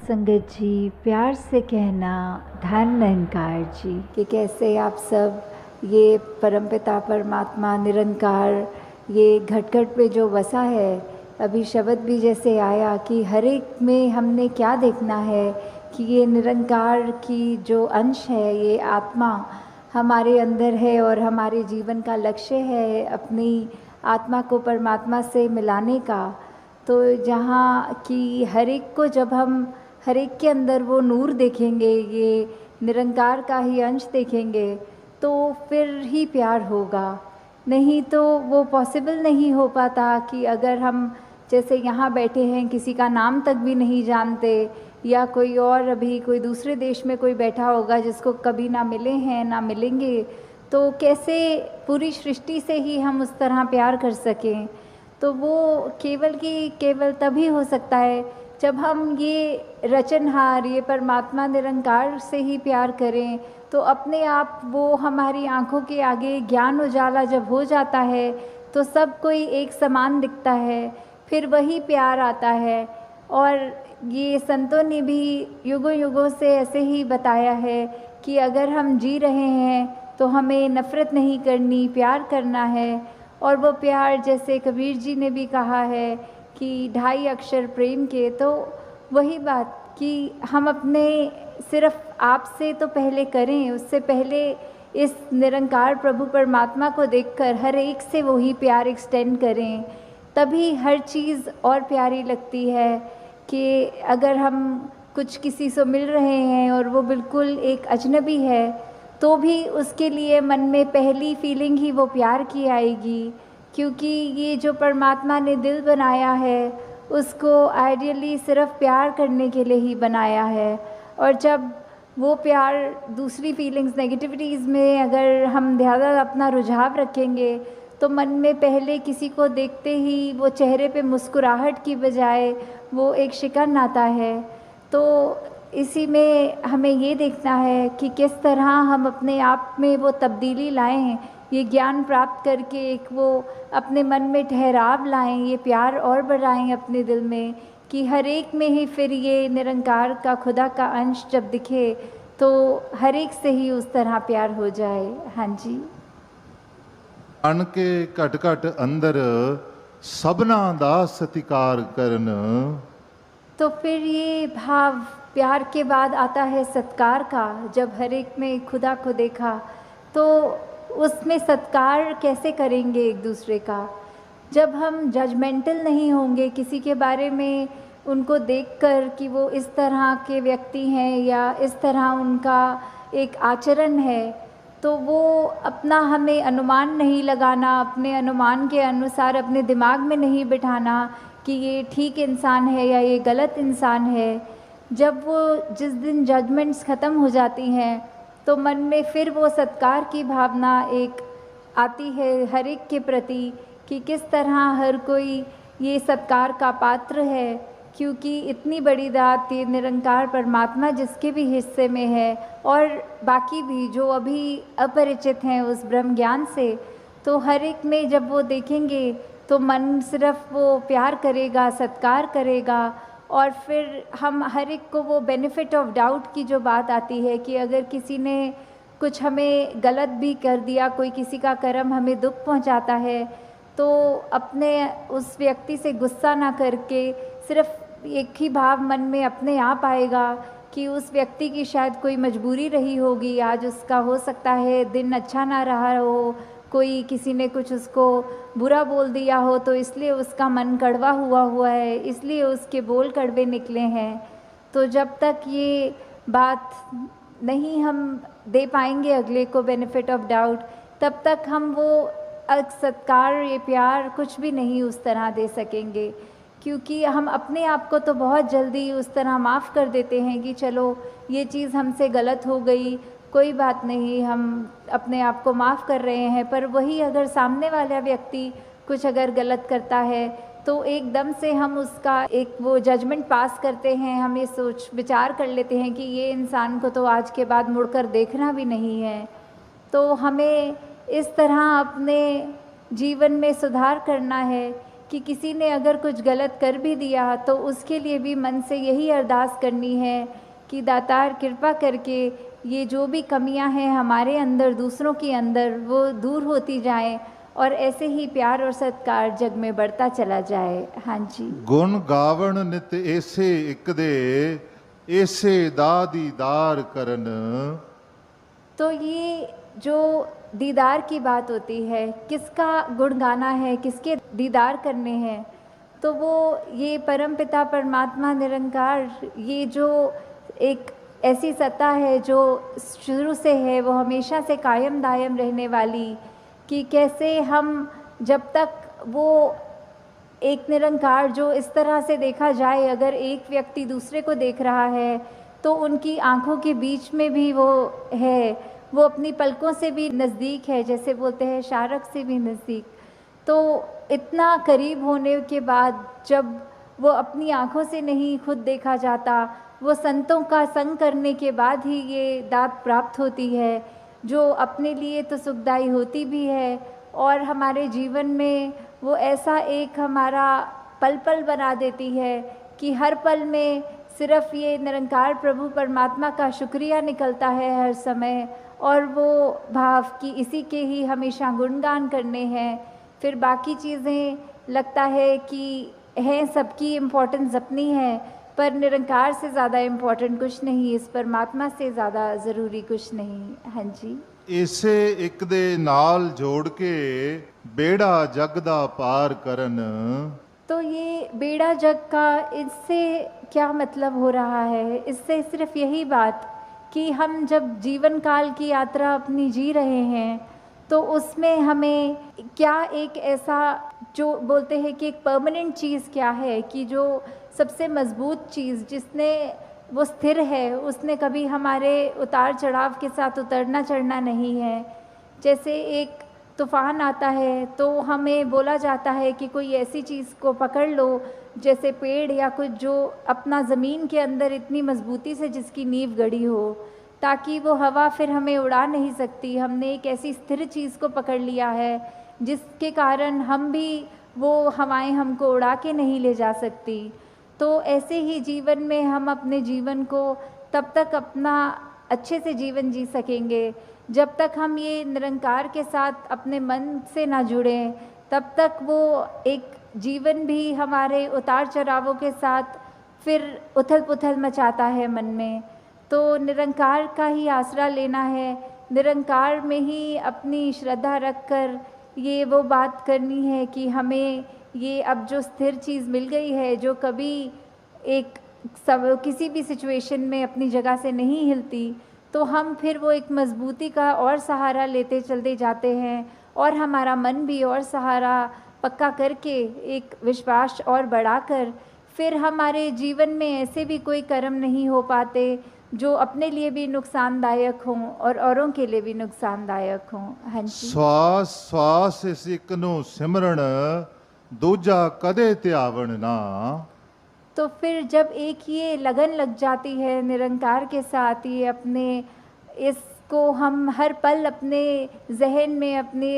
संगत जी, प्यार से कहना धन निरंकार जी कि कैसे आप सब ये परमपिता परमात्मा निरंकार ये घट घट पे जो बसा है। अभी शब्द भी जैसे आया कि हर एक में हमने क्या देखना है कि ये निरंकार की जो अंश है, ये आत्मा हमारे अंदर है और हमारे जीवन का लक्ष्य है अपनी आत्मा को परमात्मा से मिलाने का। तो जहाँ कि हर एक को जब हम हर एक के अंदर वो नूर देखेंगे, ये निरंकार का ही अंश देखेंगे, तो फिर ही प्यार होगा। नहीं तो वो पॉसिबल नहीं हो पाता कि अगर हम जैसे यहाँ बैठे हैं, किसी का नाम तक भी नहीं जानते, या कोई और अभी कोई दूसरे देश में कोई बैठा होगा जिसको कभी ना मिले हैं ना मिलेंगे, तो कैसे पूरी सृष्टि से ही हम उस तरह प्यार कर सकें। तो वो केवल तभी हो सकता है जब हम ये रचनहार, ये परमात्मा निरंकार से ही प्यार करें। तो अपने आप वो हमारी आंखों के आगे ज्ञान उजाला जब हो जाता है तो सब कोई एक समान दिखता है, फिर वही प्यार आता है। और ये संतों ने भी युगों युगों से ऐसे ही बताया है कि अगर हम जी रहे हैं तो हमें नफ़रत नहीं करनी, प्यार करना है। और वो प्यार जैसे कबीर जी ने भी कहा है कि 2.5 अक्षर प्रेम के, तो वही बात कि हम अपने सिर्फ आप से तो पहले करें, उससे पहले इस निरंकार प्रभु परमात्मा को देखकर हर एक से वही प्यार एक्सटेंड करें, तभी हर चीज़ और प्यारी लगती है। कि अगर हम कुछ किसी से मिल रहे हैं और वो बिल्कुल एक अजनबी है, तो भी उसके लिए मन में पहली फीलिंग ही वो प्यार की आएगी, क्योंकि ये जो परमात्मा ने दिल बनाया है उसको आइडियली सिर्फ प्यार करने के लिए ही बनाया है। और जब वो प्यार दूसरी फीलिंग्स, नेगेटिविटीज़ में अगर हम ज़्यादा अपना रुझाव रखेंगे, तो मन में पहले किसी को देखते ही वो चेहरे पे मुस्कुराहट की बजाय वो एक शिकन आता है। तो इसी में हमें ये देखना है कि किस तरह हम अपने आप में वो तब्दीली लाएं, ये ज्ञान प्राप्त करके एक वो अपने मन में ठहराव लाएं, ये प्यार और बढ़ाएं अपने दिल में, कि हर एक में ही फिर ये निरंकार का खुदा का अंश जब दिखे तो हर एक से ही उस तरह प्यार हो जाए। हाँ जी। अण के घट घट अंदर सबना दा सत्कार करन। तो फिर ये भाव प्यार के बाद आता है सत्कार का। जब हर एक में खुदा को देखा तो उसमें सत्कार कैसे करेंगे एक दूसरे का, जब हम जजमेंटल नहीं होंगे किसी के बारे में, उनको देखकर कि वो इस तरह के व्यक्ति हैं या इस तरह उनका एक आचरण है, तो वो अपना हमें अनुमान नहीं लगाना, अपने अनुमान के अनुसार अपने दिमाग में नहीं बिठाना कि ये ठीक इंसान है या ये गलत इंसान है। जब वो जिस दिन जजमेंट्स ख़त्म हो जाती हैं तो मन में फिर वो सत्कार की भावना एक आती है हर एक के प्रति, कि किस तरह हर कोई ये सत्कार का पात्र है, क्योंकि इतनी बड़ी दात ये निरंकार परमात्मा जिसके भी हिस्से में है और बाकी भी जो अभी अपरिचित हैं उस ब्रह्म ज्ञान से, तो हर एक में जब वो देखेंगे तो मन सिर्फ वो प्यार करेगा, सत्कार करेगा। और फिर हम हर एक को वो बेनिफिट ऑफ डाउट की जो बात आती है कि अगर किसी ने कुछ हमें गलत भी कर दिया, कोई किसी का कर्म हमें दुख पहुंचाता है, तो अपने उस व्यक्ति से गुस्सा ना करके सिर्फ एक ही भाव मन में अपने आप आएगा कि उस व्यक्ति की शायद कोई मजबूरी रही होगी, आज उसका हो सकता है दिन अच्छा ना रहा हो, कोई किसी ने कुछ उसको बुरा बोल दिया हो तो इसलिए उसका मन कड़वा हुआ है, इसलिए उसके बोल कड़वे निकले हैं। तो जब तक ये बात नहीं हम दे पाएंगे अगले को बेनिफिट ऑफ डाउट, तब तक हम वो सत्कार, ये प्यार कुछ भी नहीं उस तरह दे सकेंगे, क्योंकि हम अपने आप को तो बहुत जल्दी उस तरह माफ़ कर देते हैं कि चलो ये चीज़ हमसे गलत हो गई, कोई बात नहीं, हम अपने आप को माफ़ कर रहे हैं। पर वही अगर सामने वाला व्यक्ति कुछ अगर गलत करता है तो एकदम से हम उसका एक वो जजमेंट पास करते हैं, हम ये सोच विचार कर लेते हैं कि ये इंसान को तो आज के बाद मुड़कर देखना भी नहीं है। तो हमें इस तरह अपने जीवन में सुधार करना है कि किसी ने अगर कुछ गलत कर भी दिया तो उसके लिए भी मन से यही अरदास करनी है कि दातार कृपा करके ये जो भी कमियां हैं हमारे अंदर दूसरों के अंदर वो दूर होती जाएं और ऐसे ही प्यार और सत्कार जग में बढ़ता चला जाए। हाँ जी। गुण गावण नित ऐसे एक दे ऐसे दा दीदार करन। तो ये जो दीदार की बात होती है, किसका गुण गाना है, किसके दीदार करने हैं, तो वो ये परमपिता परमात्मा निरंकार, ये जो एक ऐसी सत्ता है जो शुरू से है, वो हमेशा से कायम दायम रहने वाली, कि कैसे हम जब तक वो एक निरंकार जो इस तरह से देखा जाए, अगर एक व्यक्ति दूसरे को देख रहा है तो उनकी आँखों के बीच में भी वो है, वो अपनी पलकों से भी नज़दीक है, जैसे बोलते हैं शारक से भी नज़दीक। तो इतना करीब होने के बाद जब वो अपनी आँखों से नहीं खुद देखा जाता, वो संतों का संग करने के बाद ही ये दात प्राप्त होती है, जो अपने लिए तो सुखदायी होती भी है और हमारे जीवन में वो ऐसा एक हमारा पल पल बना देती है कि हर पल में सिर्फ ये निरंकार प्रभु परमात्मा का शुक्रिया निकलता है हर समय, और वो भाव कि इसी के ही हमेशा गुणगान करने हैं। फिर बाकी चीज़ें लगता है कि हैं, सबकी इम्पोर्टेंस अपनी है, पर निरंकार से ज़्यादा इम्पोर्टेंट कुछ नहीं, इस परमात्मा से ज़्यादा ज़रूरी कुछ नहीं। हाँ जी। इसे एक दे नाल जोड़ के बेड़ा जग दा पार करन। तो ये बेड़ा जग का, इससे क्या मतलब हो रहा है? इससे सिर्फ यही बात कि हम जब जीवन काल की यात्रा अपनी जी रहे हैं तो उसमें हमें क्या एक ऐसा जो बोलते हैं कि एक परमानेंट चीज़ क्या है, कि जो सबसे मजबूत चीज़ जिसने वो स्थिर है, उसने कभी हमारे उतार चढ़ाव के साथ उतरना चढ़ना नहीं है। जैसे एक तूफ़ान आता है तो हमें बोला जाता है कि कोई ऐसी चीज़ को पकड़ लो, जैसे पेड़ या कुछ जो अपना ज़मीन के अंदर इतनी मजबूती से जिसकी नींव गड़ी हो, ताकि वो हवा फिर हमें उड़ा नहीं सकती। हमने एक ऐसी स्थिर चीज़ को पकड़ लिया है जिसके कारण हम भी, वो हवाएं हमको उड़ा के नहीं ले जा सकती। तो ऐसे ही जीवन में हम अपने जीवन को तब तक अपना अच्छे से जीवन जी सकेंगे जब तक हम ये निरंकार के साथ अपने मन से ना जुड़ें, तब तक वो एक जीवन भी हमारे उतार चढ़ावों के साथ फिर उथल पुथल मचाता है मन में। तो निरंकार का ही आसरा लेना है, निरंकार में ही अपनी श्रद्धा रखकर ये वो बात करनी है कि हमें ये अब जो स्थिर चीज़ मिल गई है, जो कभी एक किसी भी सिचुएशन में अपनी जगह से नहीं हिलती, तो हम फिर वो एक मजबूती का और सहारा लेते चलते जाते हैं और हमारा मन भी और सहारा पक्का करके एक विश्वास और बढ़ाकर फिर हमारे जीवन में ऐसे भी कोई कर्म नहीं हो पाते जो अपने लिए भी नुकसानदायक हों और औरों के लिए भी नुकसानदायक हों। हाँ जी। श्वास श्वास इस एक नो सिमरण दूजा कदे त्यावण ना। तो फिर जब एक ये लगन लग जाती है निरंकार के साथ, ये अपने इसको हम हर पल अपने जहन में, अपने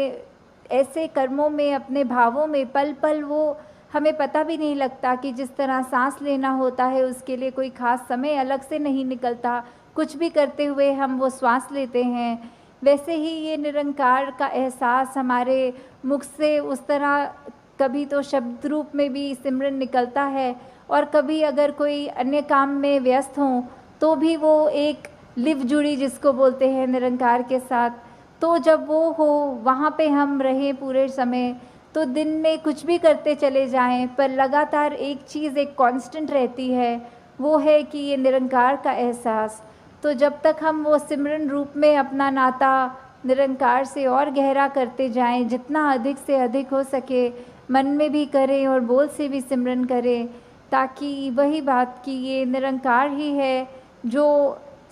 ऐसे कर्मों में, अपने भावों में पल पल वो हमें पता भी नहीं लगता कि जिस तरह सांस लेना होता है उसके लिए कोई ख़ास समय अलग से नहीं निकलता, कुछ भी करते हुए हम वो श्वास लेते हैं, वैसे ही ये निरंकार का एहसास हमारे मुख से उस तरह कभी तो शब्द रूप में भी सिमरन निकलता है और कभी अगर कोई अन्य काम में व्यस्त हों तो भी वो एक लिव जुड़ी जिसको बोलते हैं निरंकार के साथ। तो जब वो हो वहाँ पे हम रहें पूरे समय, तो दिन में कुछ भी करते चले जाएं पर लगातार एक चीज़ एक कांस्टेंट रहती है, वो है कि ये निरंकार का एहसास। तो जब तक हम वो सिमरन रूप में अपना नाता निरंकार से और गहरा करते जाएं, जितना अधिक से अधिक हो सके मन में भी करें और बोल से भी सिमरन करें, ताकि वही बात कि ये निरंकार ही है जो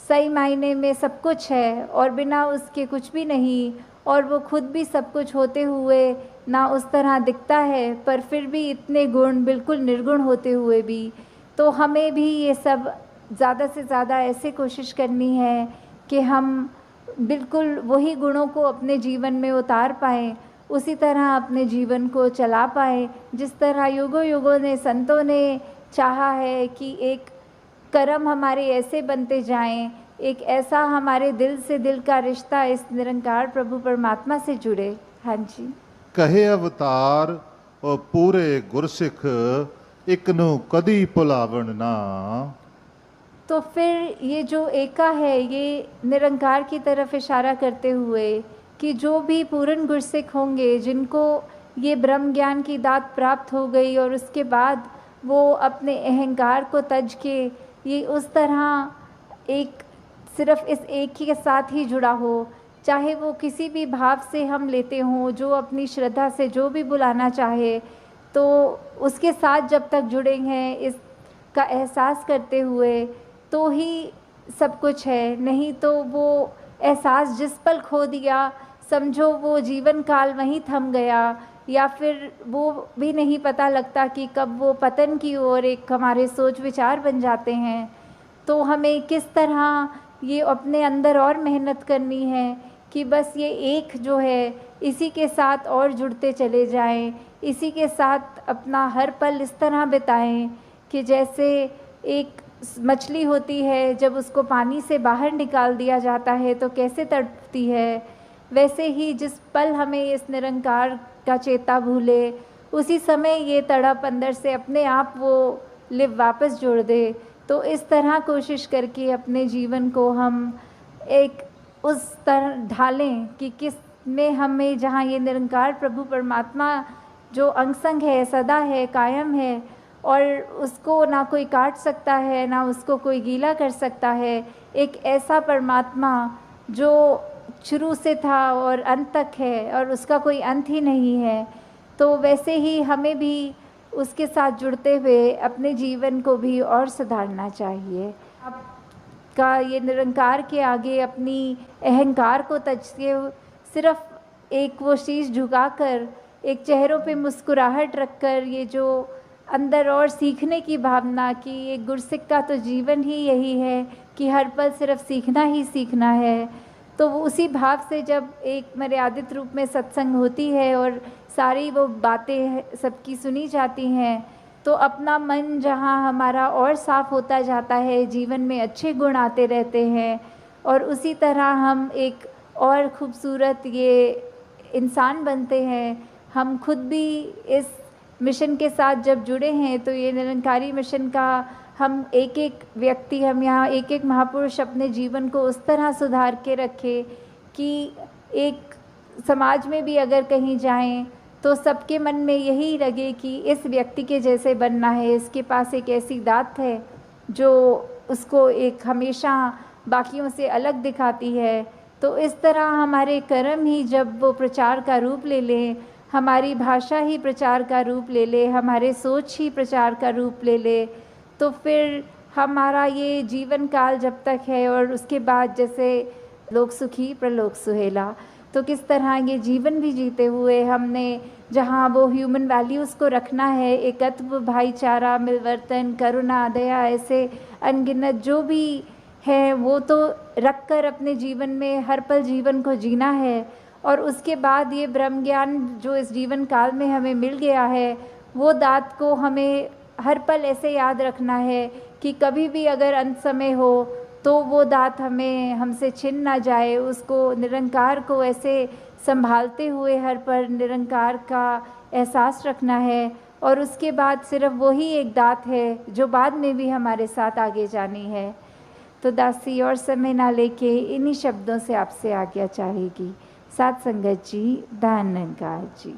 सही मायने में सब कुछ है और बिना उसके कुछ भी नहीं, और वो खुद भी सब कुछ होते हुए ना उस तरह दिखता है, पर फिर भी इतने गुण बिल्कुल निर्गुण होते हुए भी। तो हमें भी ये सब ज़्यादा से ज़्यादा ऐसे कोशिश करनी है कि हम बिल्कुल वही गुणों को अपने जीवन में उतार पाएँ, उसी तरह अपने जीवन को चला पाएँ, जिस तरह युगों युगों ने संतों ने चाहा है कि एक कर्म हमारे ऐसे बनते जाएं, एक ऐसा हमारे दिल से दिल का रिश्ता इस निरंकार प्रभु परमात्मा से जुड़े। हाँ जी। कहे अवतार और पूरे गुरसिख एक नु कदी भुलावन ना। तो फिर ये जो एका है, ये निरंकार की तरफ इशारा करते हुए कि जो भी पूर्ण गुरसिख होंगे, जिनको ये ब्रह्म ज्ञान की दात प्राप्त हो गई और उसके बाद वो अपने अहंकार को तज के ये उस तरह एक सिर्फ इस एक ही के साथ ही जुड़ा हो, चाहे वो किसी भी भाव से हम लेते हों, जो अपनी श्रद्धा से जो भी बुलाना चाहे, तो उसके साथ जब तक जुड़े हैं इसका एहसास करते हुए, तो ही सब कुछ है। नहीं तो वो एहसास जिस पल खो दिया, समझो वो जीवन काल वहीं थम गया, या फिर वो भी नहीं पता लगता कि कब वो पतन की ओर एक हमारे सोच विचार बन जाते हैं। तो हमें किस तरह ये अपने अंदर और मेहनत करनी है कि बस ये एक जो है इसी के साथ और जुड़ते चले जाएं, इसी के साथ अपना हर पल इस तरह बिताएं कि जैसे एक मछली होती है, जब उसको पानी से बाहर निकाल दिया जाता है तो कैसे तड़पती है, वैसे ही जिस पल हमें इस निरंकार का चेता भूले, उसी समय ये तड़प अंदर से अपने आप वो लिव वापस जोड़ दे। तो इस तरह कोशिश करके अपने जीवन को हम एक उस तरह ढालें कि किस में हमें, जहाँ ये निरंकार प्रभु परमात्मा जो अंग संग है, सदा है, कायम है, और उसको ना कोई काट सकता है, ना उसको कोई गीला कर सकता है। एक ऐसा परमात्मा जो शुरू से था और अंत तक है और उसका कोई अंत ही नहीं है। तो वैसे ही हमें भी उसके साथ जुड़ते हुए अपने जीवन को भी और सुधारना चाहिए। आपका ये निरंकार के आगे अपनी अहंकार को तजते सिर्फ एक वो शीश झुकाकर, एक चेहरों पे मुस्कुराहट रखकर, ये जो अंदर और सीखने की भावना कि एक गुरसिख का तो जीवन ही यही है कि हर पल सिर्फ सीखना ही सीखना है। तो वो उसी भाव से जब एक मर्यादित रूप में सत्संग होती है और सारी वो बातें सबकी सुनी जाती हैं, तो अपना मन जहाँ हमारा और साफ होता जाता है, जीवन में अच्छे गुण आते रहते हैं, और उसी तरह हम एक और खूबसूरत ये इंसान बनते हैं। हम खुद भी इस मिशन के साथ जब जुड़े हैं, तो ये निरंकारी मिशन का हम एक एक व्यक्ति, हम यहाँ एक एक महापुरुष अपने जीवन को उस तरह सुधार के रखें कि एक समाज में भी अगर कहीं जाएं तो सबके मन में यही लगे कि इस व्यक्ति के जैसे बनना है, इसके पास एक ऐसी दात है जो उसको एक हमेशा बाकियों से अलग दिखाती है। तो इस तरह हमारे कर्म ही जब वो प्रचार का रूप ले लें, हमारी भाषा ही प्रचार का रूप ले ले, हमारे सोच ही प्रचार का रूप ले ले, तो फिर हमारा ये जीवन काल जब तक है और उसके बाद जैसे लोक सुखी प्रलोक सुहेला, तो किस तरह ये जीवन भी जीते हुए हमने जहाँ वो ह्यूमन वैल्यूज़ को रखना है, एकत्व, भाईचारा, मिलवर्तन, करुणा, दया, ऐसे अनगिनत जो भी है वो तो रख कर अपने जीवन में हर पल जीवन को जीना है। और उसके बाद ये ब्रह्म ज्ञान जो इस जीवन काल में हमें मिल गया है, वो दात को हमें हर पल ऐसे याद रखना है कि कभी भी अगर अंत समय हो तो वो दात हमें हमसे छिन ना जाए। उसको, निरंकार को ऐसे संभालते हुए हर पल निरंकार का एहसास रखना है, और उसके बाद सिर्फ वही एक दात है जो बाद में भी हमारे साथ आगे जानी है। तो दासी और समय ना लेके इन्हीं शब्दों से आपसे आज्ञा चाहेगी। साथ संगत जी, धन निरंकार जी।